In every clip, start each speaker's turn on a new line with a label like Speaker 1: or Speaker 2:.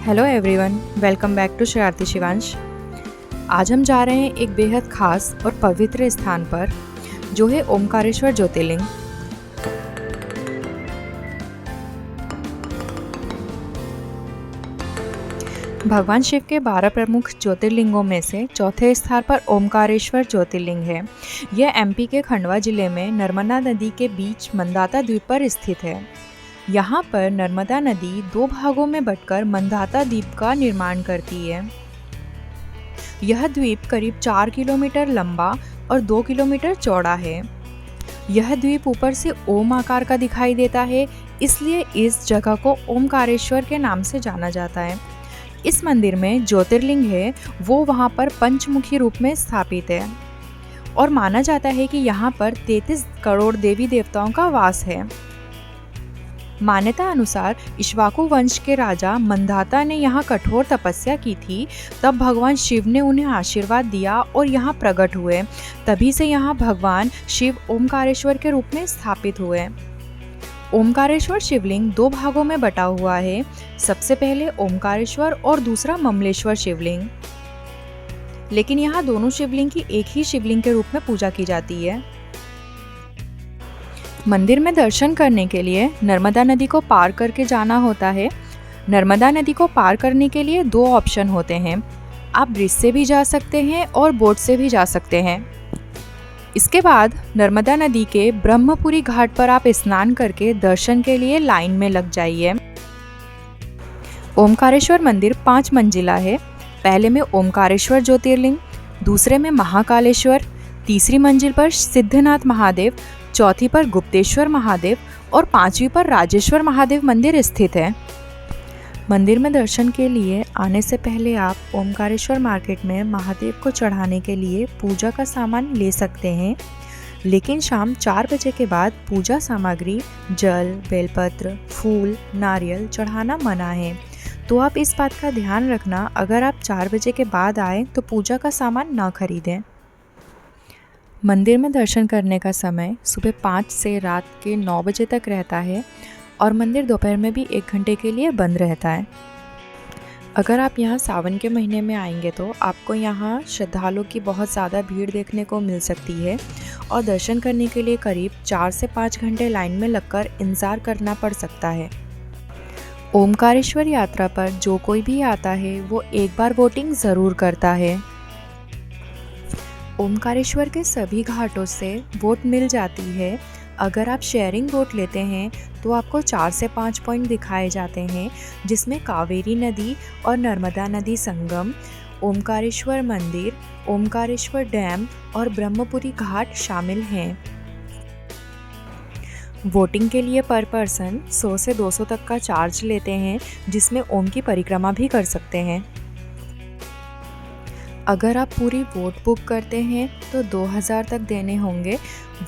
Speaker 1: Hello everyone, welcome back to Shararti Shivansh. आज हम जा रहे हैं एक बेहद खास और पवित्र स्थान पर, जो है ओमकारेश्वर ज्योतिर्लिंग। भगवान शिव के 12 प्रमुख ज्योतिर्लिंगों में से चौथे स्थान पर ओमकारेश्वर ज्योतिर्लिंग है। यह एमपी के खंडवा जिले में नर्मदा नदी के बीच मंदाता द्वीप पर स्थित है। यहाँ पर नर्मदा नदी दो भागों में बंटकर मंदाता द्वीप का निर्माण करती है। यह द्वीप करीब 4 किलोमीटर लंबा और 2 किलोमीटर चौड़ा है। यह द्वीप ऊपर से ओम आकार का दिखाई देता है, इसलिए इस जगह को ओमकारेश्वर के नाम से जाना जाता है। इस मंदिर में ज्योतिर्लिंग है वो वहाँ पर पंचमुखी रूप में स्थापित है और माना जाता है कि यहाँ पर 33 करोड़ देवी देवताओं का वास है। मान्यता अनुसार इक्ष्वाकु वंश के राजा मंदाता ने यहाँ कठोर तपस्या की थी। तब भगवान शिव ने उन्हें आशीर्वाद दिया और यहाँ प्रकट हुए। तभी से यहाँ भगवान शिव ओमकारेश्वर के रूप में स्थापित हुए। ओमकारेश्वर शिवलिंग दो भागों में बटा हुआ है। सबसे पहले ओमकारेश्वर और दूसरा ममलेश्वर शिवलिंग। लेकिन यहाँ दोनों शिवलिंग की एक ही शिवलिंग के रूप में पूजा की जाती है। मंदिर में दर्शन करने के लिए नर्मदा नदी को पार करके जाना होता है। नर्मदा नदी को पार करने के लिए दो ऑप्शन होते हैं। आप ब्रिज से भी जा सकते हैं और बोट से भी जा सकते हैं। इसके बाद नर्मदा नदी के ब्रह्मपुरी घाट पर आप स्नान करके दर्शन के लिए लाइन में लग जाइए। ओमकारेश्वर मंदिर 5 मंजिला है। पहले में ओमकारेश्वर ज्योतिर्लिंग, दूसरे में महाकालेश्वर, तीसरी मंजिल पर सिद्धनाथ महादेव, चौथी पर गुप्तेश्वर महादेव और 5वीं पर राजेश्वर महादेव मंदिर स्थित है। मंदिर में दर्शन के लिए आने से पहले आप ओमकारेश्वर मार्केट में महादेव को चढ़ाने के लिए पूजा का सामान ले सकते हैं। लेकिन शाम 4 बजे के बाद पूजा सामग्री जल, बेलपत्र, फूल, नारियल चढ़ाना मना है। तो आप इस बात का ध्यान रखना, अगर आप 4 बजे के बाद आए तो पूजा का सामान ना खरीदें। मंदिर में दर्शन करने का समय सुबह 5 से रात के 9 बजे तक रहता है और मंदिर दोपहर में भी 1 घंटे के लिए बंद रहता है। अगर आप यहाँ सावन के महीने में आएंगे तो आपको यहाँ श्रद्धालुओं की बहुत ज़्यादा भीड़ देखने को मिल सकती है और दर्शन करने के लिए करीब 4 से 5 घंटे लाइन में लगकर इंतज़ार करना पड़ सकता है। ओमकारेश्वर यात्रा पर जो कोई भी आता है वो एक बार वोटिंग ज़रूर करता है। ओमकारेश्वर के सभी घाटों से वोट मिल जाती है। अगर आप शेयरिंग वोट लेते हैं तो आपको 4 से 5 पॉइंट दिखाए जाते हैं, जिसमें कावेरी नदी और नर्मदा नदी संगम, ओमकारेश्वर मंदिर, ओमकारेश्वर डैम और ब्रह्मपुरी घाट शामिल हैं। वोटिंग के लिए पर पर्सन 100 से 200 तक का चार्ज लेते हैं, जिसमें ओम की परिक्रमा भी कर सकते हैं। अगर आप पूरी वोट बुक करते हैं तो 2000 तक देने होंगे।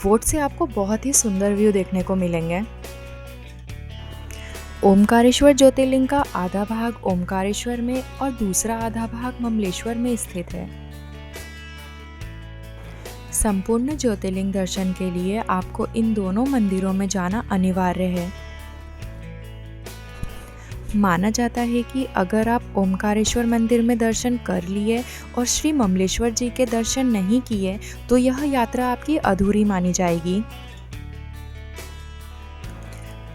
Speaker 1: वोट से आपको बहुत ही सुंदर व्यू देखने को मिलेंगे। ओमकारेश्वर ज्योतिर्लिंग का आधा भाग ओमकारेश्वर में और दूसरा आधा भाग ममलेश्वर में स्थित है। संपूर्ण ज्योतिर्लिंग दर्शन के लिए आपको इन दोनों मंदिरों में जाना अनिवार्य है। माना जाता है कि अगर आप ओमकारेश्वर मंदिर में दर्शन कर लिए और श्री ममलेश्वर जी के दर्शन नहीं किए तो यह यात्रा आपकी अधूरी मानी जाएगी।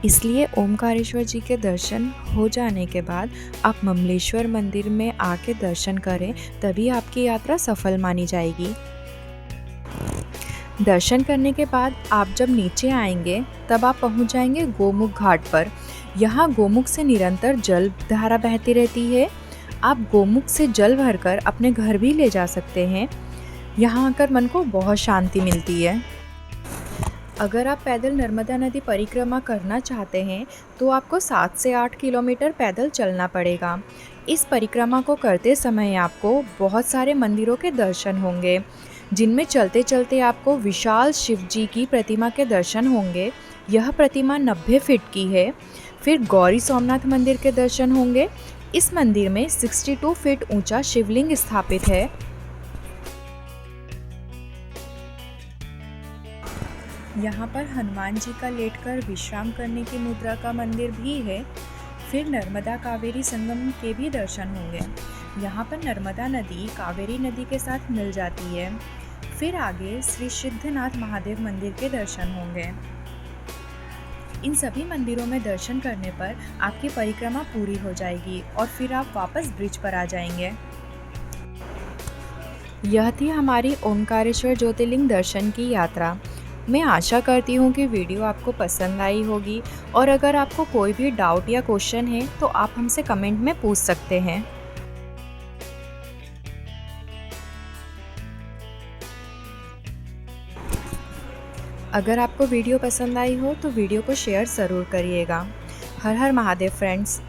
Speaker 1: इसलिए ओमकारेश्वर जी के दर्शन हो जाने के बाद आप ममलेश्वर मंदिर में आके दर्शन करें, तभी आपकी यात्रा सफल मानी जाएगी। दर्शन करने के बाद आप जब नीचे आएंगे तब आप पहुंच जाएंगे गोमुख घाट पर। यहाँ गोमुख से निरंतर जल धारा बहती रहती है। आप गोमुख से जल भरकर अपने घर भी ले जा सकते हैं। यहाँ आकर मन को बहुत शांति मिलती है। अगर आप पैदल नर्मदा नदी परिक्रमा करना चाहते हैं तो आपको 7 से 8 किलोमीटर पैदल चलना पड़ेगा। इस परिक्रमा को करते समय आपको बहुत सारे मंदिरों के दर्शन होंगे, जिनमें चलते चलते आपको विशाल शिव जी की प्रतिमा के दर्शन होंगे। यह प्रतिमा 90 फीट की है। फिर गौरी सोमनाथ मंदिर के दर्शन होंगे। इस मंदिर में 62 फीट ऊंचा शिवलिंग स्थापित है। यहाँ पर हनुमान जी का लेटकर विश्राम करने की मुद्रा का मंदिर भी है। फिर नर्मदा कावेरी संगम के भी दर्शन होंगे। यहाँ पर नर्मदा नदी कावेरी नदी के साथ मिल जाती है। फिर आगे श्री सिद्धनाथ महादेव मंदिर के दर्शन होंगे। इन सभी मंदिरों में दर्शन करने पर आपकी परिक्रमा पूरी हो जाएगी और फिर आप वापस ब्रिज पर आ जाएंगे। यह थी हमारी ओमकारेश्वर ज्योतिर्लिंग दर्शन की यात्रा। मैं आशा करती हूँ कि वीडियो आपको पसंद आई होगी और अगर आपको कोई भी डाउट या क्वेश्चन है तो आप हमसे कमेंट में पूछ सकते हैं। अगर आपको वीडियो पसंद आई हो तो वीडियो को शेयर ज़रूर करिएगा। हर हर महादेव फ्रेंड्स।